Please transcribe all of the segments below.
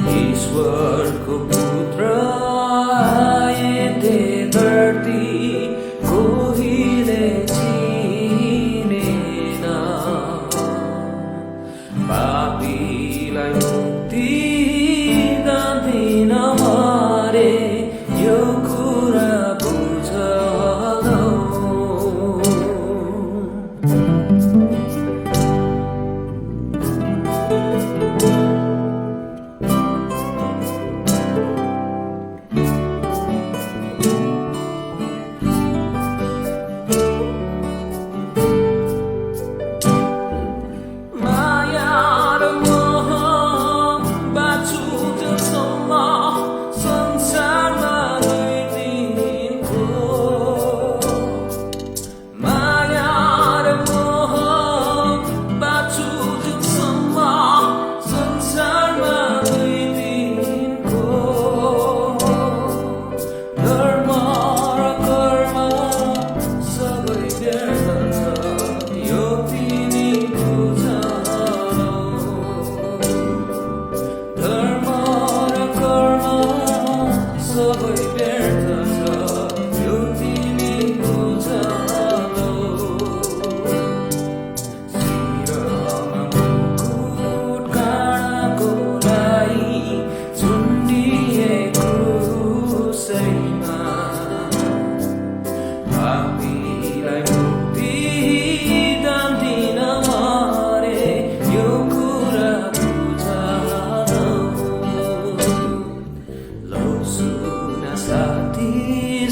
ईश्वरको पुत्र आए धरती कोहीले चिनेन पापीलाई मुक्ति दान मारे यो कुरा बुझ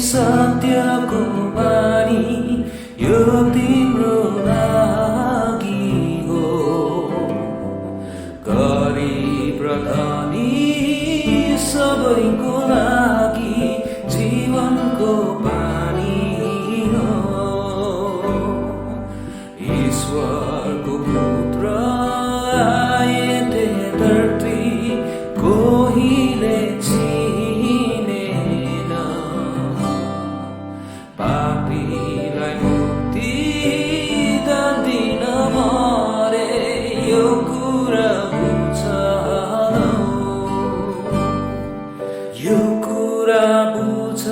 सत्यको बानी यो तिम्रो लागि हो गरिब र धनी सबैको लागि जीवनको पानी हो ईश्वरको पुत्र आए धरती कोहीले पापीलाई मुक्ति दिन मारे यो कुरा बुझ यो कुरा बुझ